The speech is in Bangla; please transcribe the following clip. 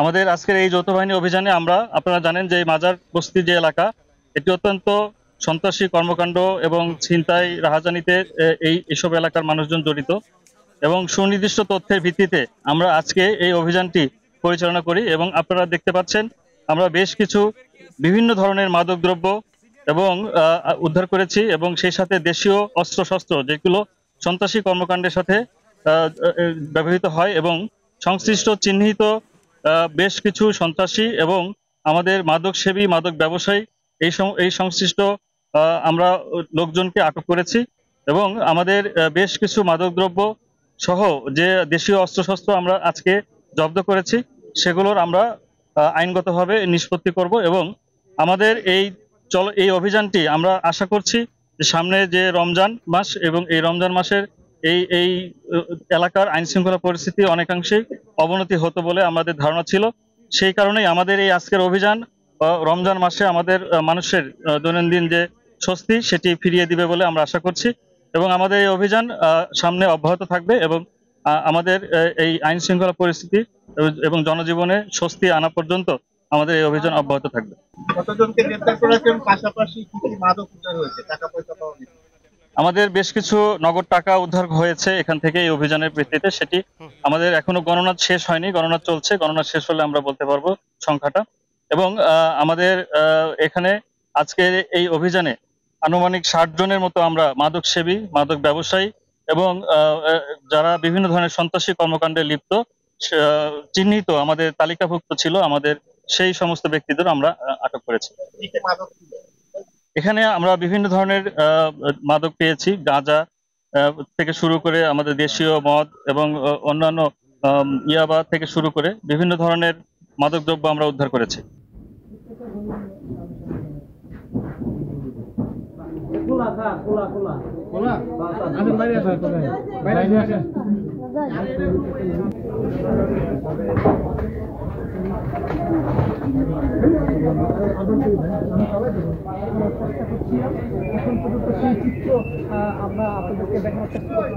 আমাদের আজকের এই যৌথ বাহিনী অভিযানে আমরা আপনারা জানেন যে মাজার বস্তি যে এলাকা এটি অত্যন্ত সন্ত্রাসী কর্মকাণ্ড এবং ছিনতাই রাহাজানিতে এইসব এলাকার মানুষজন জড়িত এবং সুনির্দিষ্ট তথ্যের ভিত্তিতে আমরা আজকে এই অভিযানটি পরিচালনা করি এবং আপনারা দেখতে পাচ্ছেন আমরা বেশ কিছু বিভিন্ন ধরনের মাদকদ্রব্য এবং উদ্ধার করেছি এবং সেই সাথে দেশীয় অস্ত্রশস্ত্র যেগুলো সন্ত্রাসী কর্মকাণ্ডের সাথে ব্যবহৃত হয় এবং সংশ্লিষ্ট চিহ্নিত বেশ কিছু সন্ত্রাসী এবং আমাদের মাদক সেবী মাদক ব্যবসায়ী এই সংশ্লিষ্ট আমরা লোকজনকে আটক করেছি এবং আমাদের বেশ কিছু মাদকদ্রব্য সহ যে দেশীয় অস্ত্রশস্ত্র আমরা আজকে জব্দ করেছি সেগুলোর আমরা আইনগতভাবে নিষ্পত্তি করব এবং আমাদের এই অভিযানটি আমরা আশা করছি যে সামনে যে রমজান মাস এবং এই রমজান মাসের এই এলাকার আইন শৃঙ্খলা পরিস্থিতি অনেকাংশেই অবনতি হতো বলে আমাদের ধারণা ছিল। সেই কারণেই আমাদের এই আজকের অভিযান রমজান মাসে আমাদের মানুষের দৈনন্দিন যে স্বস্তি সেটি ফিরিয়ে দিবে বলে আমরা আশা করছি এবং আমাদের এই অভিযান সামনে অব্যাহত থাকবে এবং আমাদের এই আইন শৃঙ্খলা পরিস্থিতি এবং জনজীবনে স্বস্তি আনা পর্যন্ত আমাদের এই অভিযান অব্যাহত থাকবে। কতজনকে গ্রেফতার করেছেন, পাশাপাশি কি কি মাদক উদ্ধার হয়েছে, টাকা পয়সা পাওয়া গেছে? আমাদের বেশ কিছু নগদ টাকা উদ্ধার হয়েছে এখান থেকে এই অভিযানের ভিত্তিতে। সেটি আমাদের এখনো গণনা শেষ হয়নি, গণনা চলছে, গণনা শেষ হলে আমরা বলতে পারবো সংখ্যাটা। এবং আমাদের এখানে আজকের এই অভিযানে আনুমানিক 60 জনের মতো আমরা মাদক সেবী মাদক ব্যবসায়ী এবং যারা বিভিন্ন ধরনের সন্ত্রাসী কর্মকাণ্ডে লিপ্ত চিহ্নিত আমাদের তালিকাভুক্ত ছিল আমাদের সেই সমস্ত ব্যক্তিদের আমরা আটক করেছি। এখানে আমরা বিভিন্ন ধরনের মাদক পেয়েছি, গাঁজা থেকে শুরু করে আমাদের দেশীয় মদ এবং অন্যান্য ইয়াবা থেকে শুরু করে বিভিন্ন ধরনের মাদকদ্রব্য আমরা উদ্ধার করেছি। আমরা আপনাদেরকে দেখানোর চেষ্টা করছি।